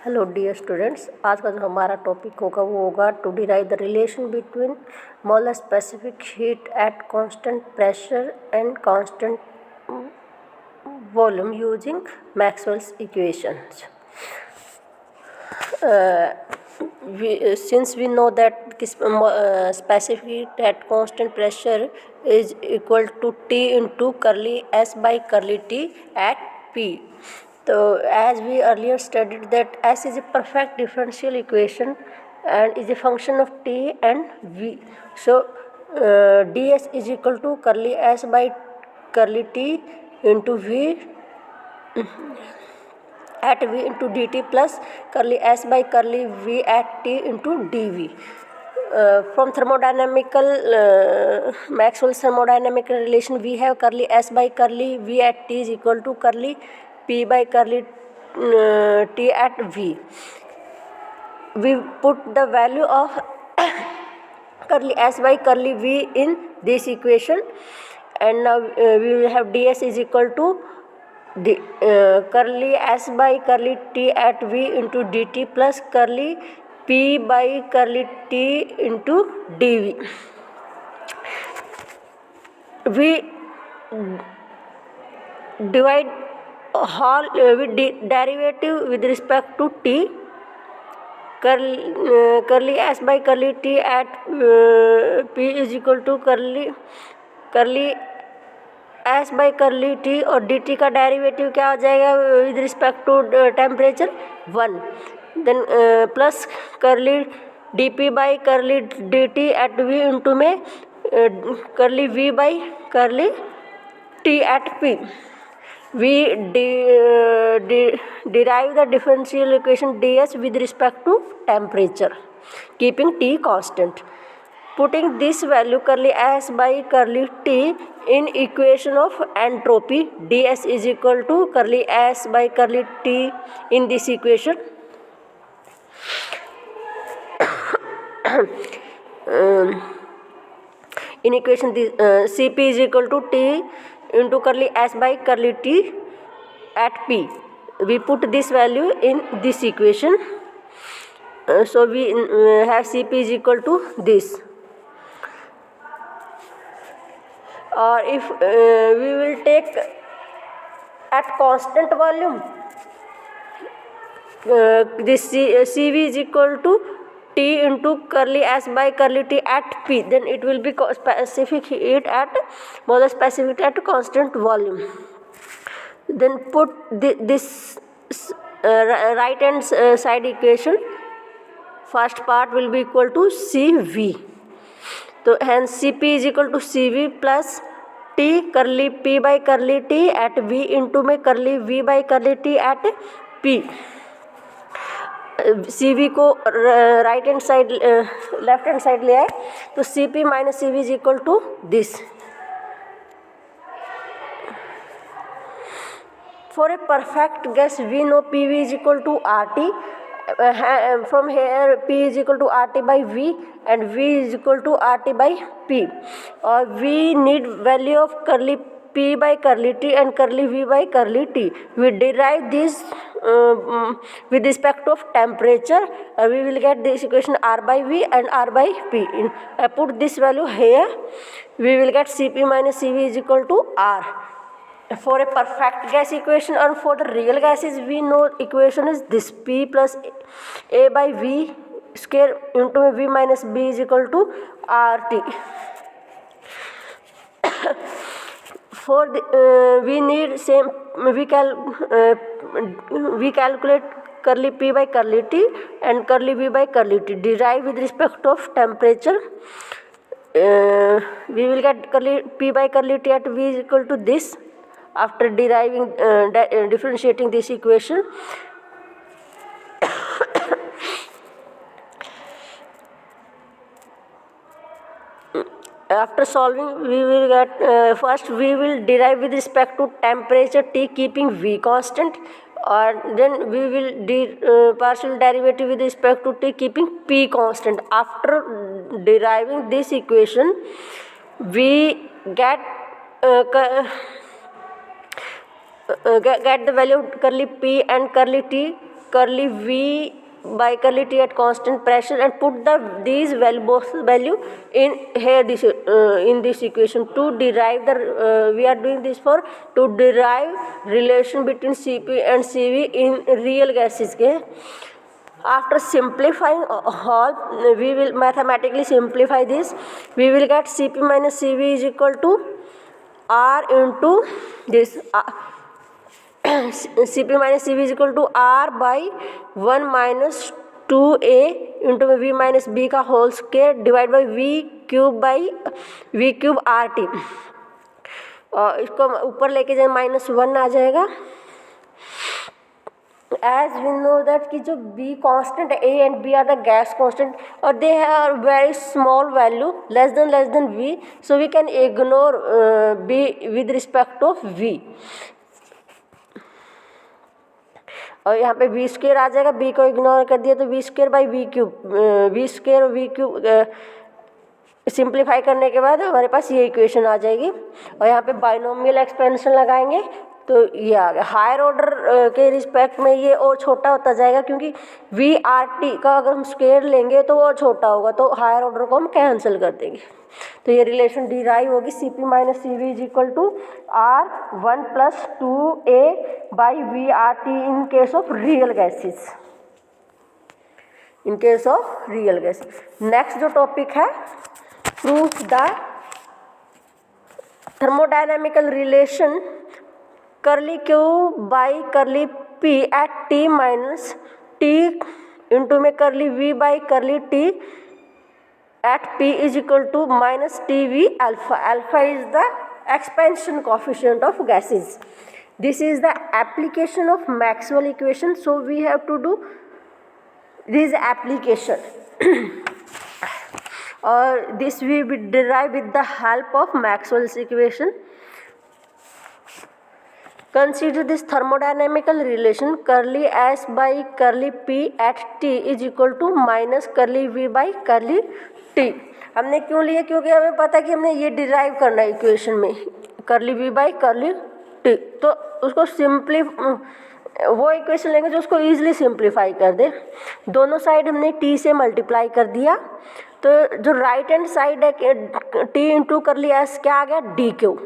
Hello dear students, आज का जो हमारा टॉपिक होगा वो होगा to derive the relation between molar specific heat at constant pressure and constant volume using Maxwell's equations. Since we know that specific heat at constant pressure is equal to T into curly S by curly T at P. So as we earlier studied that S is a perfect differential equation and is a function of T and V. So ds is equal to curly S by curly T into V at V into dt plus curly S by curly V at T into dV. From thermodynamical Maxwell's thermodynamical relation, we have curly S by curly V at T is equal to curly P by curly T at V. We put the value of curly S by curly V in this equation, and now we will have ds is equal to curly S by curly T at V into dt plus curly P by curly T into dV. We divide whole with derivative with respect to T. Curly S by curly T at P is equal to curly S by curly T और dt का derivative क्या हो जाएगा with respect to temperature 1. Then plus curly dp by curly dt at V into में curly V by curly T at P. We derive the differential equation ds with respect to temperature, keeping T constant. Putting this value curly S by curly T in equation of entropy, ds is equal to curly S by curly T in this equation. In equation this, Cp is equal to T into curly S by curly T at P. We put this value in this equation. So we have Cp is equal to this. Or if we will take at constant volume, this Cv is equal to T into curly S by curly T at P, then it will be specific heat at molar specific heat at constant volume. Then put this right hand side equation, first part will be equal to Cv. So hence Cp is equal to Cv plus T curly P by curly T at V into में curly V by curly T at P. Cv को right hand side left hand side ले आए तो Cp minus Cv is equal to this. For a perfect gas, we know PV is equal to RT. From here, P is equal to RT by V and V is equal to RT by P. Or we need value of curly P by curly T and curly V by curly T. We derive this with respect of temperature. We will get this equation R by V and R by P. I put this value here. We will get Cp minus Cv is equal to R. For a perfect gas equation and for the real gases, we know equation is this P plus A by V square into V minus B is equal to RT. For the, we need same we calculate curly P by curly T and curly V by curly T. Derive with respect of temperature. We will get curly P by curly T at V is equal to this. After deriving differentiating this equation, after solving we will get first we will derive with respect to temperature T keeping V constant, or then we will partial derivative with respect to T keeping P constant. After deriving this equation we get the value of curly P and curly T curly V by curly T at constant pressure and put these value in here in this equation to derive the we are doing this for to derive relation between Cp and Cv in real gases के. After simplifying all, we will mathematically simplify this. We will get Cp minus Cv is equal to R into this Cp minus Cv is equal to R by 1 minus 2A into V minus B का whole square divide by V cube RT. और इसको ऊपर लेके जाए -1 आ जाएगा. As we know that कि जो B constant A and B are the gas constant or they have very small value less than V, so we can ignore B with respect to V. और यहाँ पे V square आ जाएगा, B को ignore कर दिया तो V square by V cube simplify करने के बाद हमारे पास ये इक्वेशन आ जाएगी. और यहाँ पे बाइनोमियल एक्सपेंशन लगाएंगे तो ये आ गया. हायर ऑर्डर के रिस्पेक्ट में ये और छोटा होता जाएगा क्योंकि वी आर टी का अगर हम स्क्वायर लेंगे तो वो छोटा होगा, तो हायर ऑर्डर को हम कैंसिल कर देंगे. तो ये रिलेशन डिराइव होगी C P minus C V is equal to R 1 + 2A by V R T in case of real gases. In case of real gases. Next जो टॉपिक है, proof the thermodynamical relation curly Q by curly P at T minus T into में curly V by curly T at P is equal to minus TV alpha. Alpha is the expansion coefficient of gases. This is the application of Maxwell equation. So we have to do this application. Or this we will derive with the help of Maxwell's equation. Consider this thermodynamical relation curly S by curly P at T is equal to minus curly V by curly T. हमने क्यों लिया? क्योंकि हमें पता है कि हमने ये डिराइव करना है इक्वेशन में curly V by curly T. तो उसको वो इक्वेशन लेंगे जो उसको ईजिली सिंप्लीफाई कर दे. दोनों साइड हमने T से मल्टीप्लाई कर दिया तो जो राइट हैंड साइड है T इंटू करली S क्या आ गया? D Q.